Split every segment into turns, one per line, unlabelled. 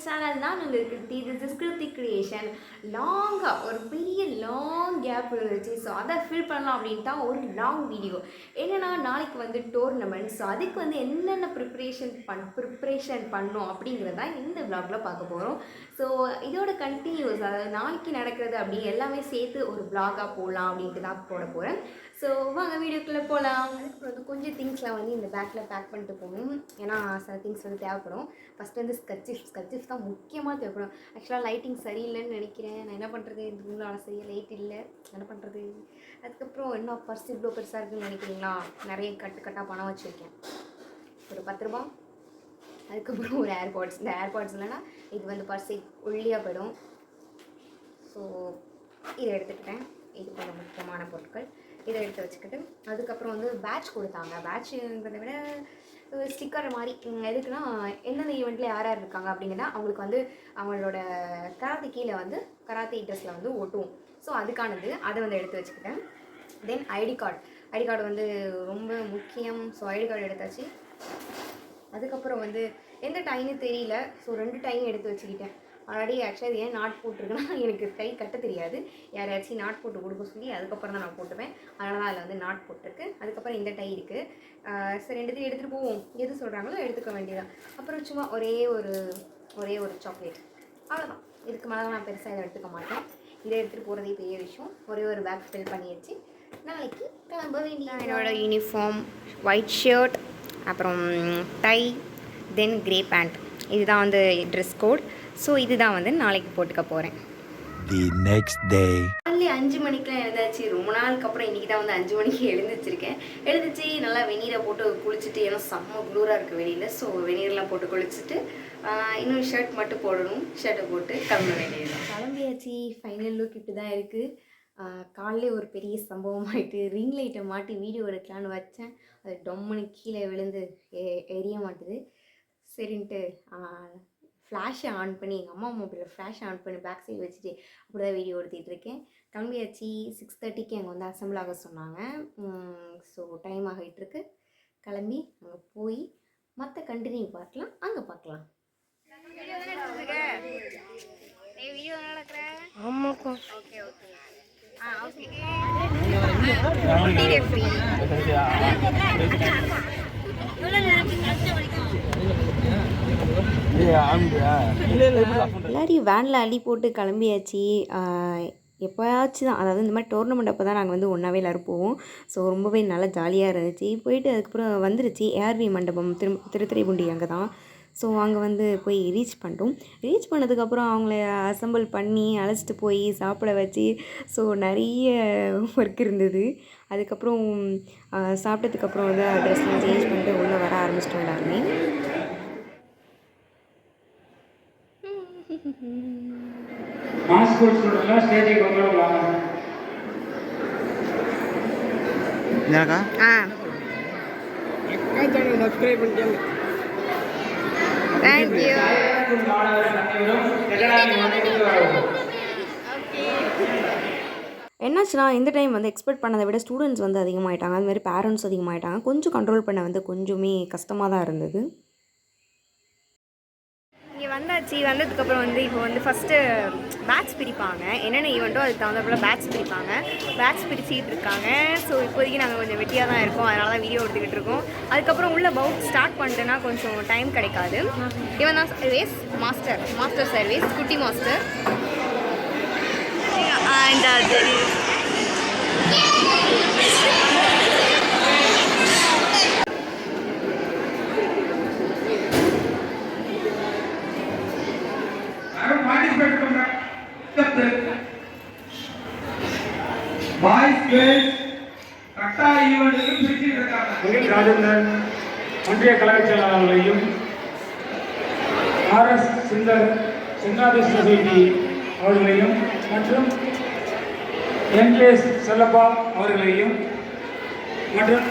Channel. நான் உங்கள் Kriti. This is Kriti creation. லாங்காக ஒரு பெரிய லாங் கேப் இருந்துச்சு. ஸோ அதை ஃபில் பண்ணலாம் அப்படின்ட்டா ஒரு லாங் வீடியோ. என்னென்னா நாளைக்கு வந்து டோர்னமெண்ட். ஸோ அதுக்கு வந்து என்னென்ன ப்ரிப்ரேஷன் பண்ணோம் அப்படிங்கிறத இந்த விளாகில் பார்க்க போகிறோம். ஸோ இதோட கண்டினியூஸ், அதாவது நாளைக்கு நடக்கிறது அப்படி எல்லாமே சேர்த்து ஒரு விளாகாக போடலாம் அப்படின்ட்டு தான் போட போகிறேன். ஸோ வாங்க வீடியோக்குள்ளே போகலாம். அதுக்கப்புறம் வந்து கொஞ்சம் திங்ஸ்லாம் வந்து இந்த பேக்கில் பேக் பண்ணிட்டு போகணும். ஏன்னா சில திங்ஸ் வந்து தேவைப்படும். ஃபஸ்ட்டு வந்து ஸ்கட்சிஃப் தான் முக்கியமாக தேவைப்படும். ஆக்சுவலாக லைட்டிங் சரியில்லைன்னு நினைக்கிறேன். நான் என்ன பண்ணுறது, இந்த ரூமில் சரியாக லைட் இல்லை, என்ன பண்ணுறது. அதுக்கப்புறம் இன்னும் பர்ஸ் இவ்வளோ பெருசாக இருக்குதுன்னு நினைக்கிறீங்களா, நிறைய கட்டாக பணம் வச்சுருக்கேன். ஒரு 10 ரூபா. அதுக்கப்புறம் ஒரு ஏர்பாட்ஸ். இந்த ஏர்பாட்ஸ் இல்லைன்னா இது வந்து பர்ஸை ஒல்லியாக போயிடும். ஸோ இதை எடுத்துக்கிட்டேன். இது கொஞ்சம் முக்கியமான பொருட்கள். இதை எடுத்து வச்சுக்கிட்டு அதுக்கப்புறம் வந்து பேட்ச் கொடுத்தாங்க. பேட்சுங்கிறத விட ஸ்டிக்கர் மாதிரி. எதுக்குன்னா எந்தெந்த ஈவெண்ட்டில் யார் யார் இருக்காங்க அப்படிங்கன்னா அவங்களுக்கு வந்து அவங்களோட கராத்தே கீழே வந்து கராத்தே ட்ரெஸ்ஸில் வந்து ஒட்டுவோம். ஸோ அதுக்கானது அதை வந்து எடுத்து வச்சுக்கிட்டேன். தென் ஐடி கார்டு வந்து ரொம்ப முக்கியம். ஸோ ஐடி கார்டு எடுத்தாச்சு. அதுக்கப்புறம் வந்து எந்த டைம்னு தெரியல. ஸோ 2 டைம் எடுத்து வச்சுக்கிட்டேன். ஆல்ரெடி ஆக்சுவலாக இது ஏன் நாட் போட்டிருக்குன்னா எனக்கு கை கட்ட தெரியாது. யாரையாச்சும் நாட் போட்டு கொடுக்க சொல்லி அதுக்கப்புறம் தான் நான் போட்டுப்பேன். அதனால தான் அதில் வந்து நாட் போட்டிருக்கு. அதுக்கப்புறம் இந்த டை இருக்குது. சரி, 2த்தையும் எடுத்துகிட்டு போவோம். எது சொல்கிறாங்களோ எடுத்துக்க வேண்டியதான். அப்புறம் சும்மா ஒரே ஒரு சாக்லேட், அவ்வளோதான். இதுக்கு மேலே நான் பெருசாக இதை எடுத்துக்க மாட்டேன். இதை எடுத்துகிட்டு போகிறதே பெரிய விஷயம். ஒரு பேக் ஃபில் பண்ணிடுச்சு. நாளைக்கு கிளம்ப வேண்டிய என்னோட யூனிஃபார்ம் ஒயிட் ஷர்ட், அப்புறம் டை, தென் கிரே பேண்ட். இதுதான் வந்து ட்ரெஸ் கோட். ஸோ இதுதான் வந்து நாளைக்கு போட்டுக்க போகிறேன்.
The next day.
காலையில் 5 மணிக்கெலாம் எழுந்தாச்சு. ரொம்ப நாளுக்கு அப்புறம் இன்றைக்கி தான் வந்து 5 மணிக்கு எழுந்துச்சு நல்லா வெந்நீரை போட்டு குளிச்சுட்டு, ஏன்னா செம்ம குளூராக இருக்குது வெளியில். ஸோ வெந்நீர்லாம் போட்டு குளிச்சுட்டு இன்னும் ஷர்ட் மட்டும் போடணும். ஷர்ட்டை போட்டு கிளம்ப வேண்டியது. கிளம்பியாச்சு. ஃபைனல் லுக் இப்படி தான் இருக்குது. காலையில் ஒரு பெரிய சம்பவம் ஆகிட்டு ரிங் லைட்டை மாட்டி வீடியோ எடுக்கலான்னு வச்சேன். அது டொம்முன்னு கீழே விழுந்து எரிய மாட்டுது. சரின்ட்டு ஃப்ளாஷை ஆன் பண்ணி, எங்கள் அம்மா மொபைலில் ஃப்ளாஷை ஆன் பண்ணி பேக் சைடு வச்சுட்டு அப்படி தான் வீடியோ எடுத்துகிட்டு இருக்கேன். கிளம்பியாச்சு. 6:30க்கு அங்கே வந்து அசம்பிள் ஆக சொன்னாங்க. ஸோ டைம் ஆகிட்டுருக்கு. கிளம்பி அங்கே போய் மற்ற கண்டினியூ பார்க்கலாம். அங்கே பார்க்கலாம். ஆமாக்கா. Okay okay. எல்லாரையும் வேனில் அள்ளி போட்டு கிளம்பியாச்சு. எப்போயாச்சும் தான், அதாவது இந்த மாதிரி டோர்னமெண்ட் அப்போ தான் நாங்கள் வந்து ஒன்றாவே எல்லோரும் போவோம். ஸோ ரொம்பவே நல்லா ஜாலியாக இருந்துச்சு. போயிட்டு அதுக்கப்புறம் வந்துருச்சு ஏஆர்வி மண்டபம் திருத்துறைப்பூண்டி அங்கே தான். ஸோ அங்கே வந்து போய் ரீச் பண்ணிட்டோம். ரீச் பண்ணதுக்கப்புறம் அவங்கள அசம்பிள் பண்ணி அழைச்சிட்டு போய் சாப்பிட வச்சு, ஸோ நிறைய ஒர்க் இருந்தது. அதுக்கப்புறம் சாப்பிட்டதுக்கப்புறம் வந்து ட்ரெஸ்லாம் சேஞ்ச் பண்ணிட்டு உள்ளே வர ஆரம்பிச்சிட்டோம் எல்லாருமே. என்னாச்சுன்னா இந்த டைம் வந்து எக்ஸ்பெக்ட் பண்ணதை விட ஸ்டூடெண்ட்ஸ் வந்து அதிகமாகிட்டாங்க. அதுமாதிரி பேரண்ட்ஸ் அதிகமாகிட்டாங்க. கொஞ்சம் கண்ட்ரோல் பண்ண வந்து கொஞ்சமே கஷ்டமாக தான் இருந்தது. இங்கே வந்ததுக்கப்புறம் வந்து இப்போ வந்து ஃபஸ்ட்டு பேட்ச் பிரிப்பாங்க. என்னென்ன ஈவெண்ட்டோ அதுக்கு தகுந்த போல் பேட்ச் பிரிப்பாங்க. பேட்ச் பிரிச்சுக்கிட்டு இருக்காங்க. ஸோ இப்போதைக்கு நாங்கள் கொஞ்சம் வெட்டியாக தான் இருக்கோம். அதனால தான் வீடியோ எடுத்துக்கிட்டு இருக்கோம். அதுக்கப்புறம் உள்ள பவுட் ஸ்டார்ட் பண்ணிட்டேன்னா கொஞ்சம் டைம் கிடைக்காது. இவன் தான் சர்வீஸ் மாஸ்டர் சர்வீஸ் குட்டி மாஸ்டர்.
ராஜேந்திரன் ஒன்றிய கழக செயலாளர்களையும் RS சுந்தர் செங்காதி சொசைட்டி அவர்களையும் மற்றும் NKS செல்லப்பா அவர்களையும் மற்றும்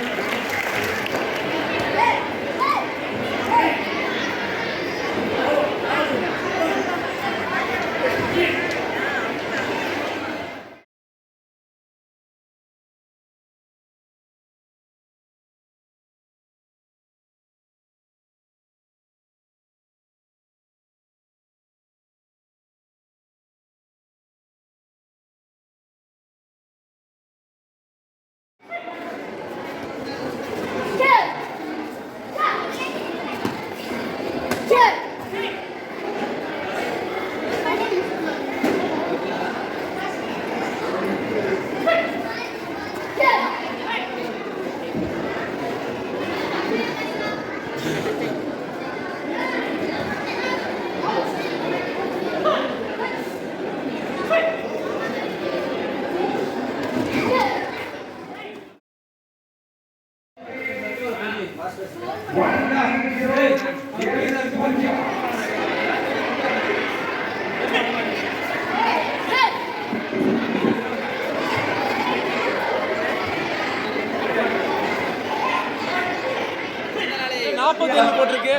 41 போட்டிருக்கு.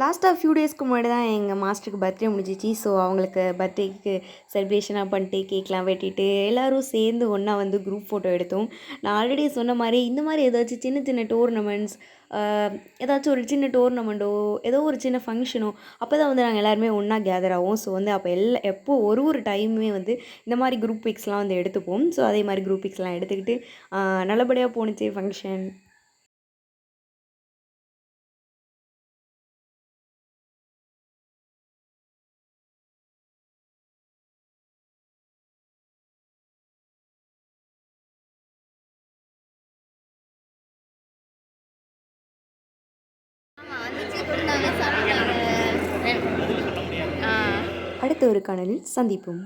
லாஸ்ட்டாக ஃபியூ டேஸ்க்கு முன்னாடி தான் எங்கள் மாஸ்டருக்கு பர்த்டே முடிஞ்சிச்சு. ஸோ அவங்களுக்கு பர்த்டேக்கு செலிப்ரேஷனாக பண்ணிட்டு கேக்லாம் வெட்டிட்டு எல்லோரும் சேர்ந்து ஒன்றா வந்து குரூப் ஃபோட்டோ எடுத்தோம். நான் ஆல்ரெடி சொன்ன மாதிரி இந்த மாதிரி ஏதாச்சும் சின்ன சின்ன டோர்னமெண்ட்ஸ், ஏதாச்சும் ஒரு சின்ன டோர்னமெண்ட்டோ ஏதோ ஒரு சின்ன ஃபங்க்ஷனோ அப்போ தான் வந்து நாங்கள் எல்லாருமே ஒன்றா கேதர் ஆகும். ஸோ வந்து அப்போ எப்போ ஒரு டைமுமே வந்து இந்த மாதிரி குரூப் பிக்ஸ்லாம் வந்து எடுத்துப்போம். ஸோ அதே மாதிரி குரூப் பிக்ஸ்லாம் எடுத்துக்கிட்டு நல்லபடியாக போணுச்சு ஃபங்க்ஷன். அடுத்த ஒரு காணொளியில் சந்திப்போம்.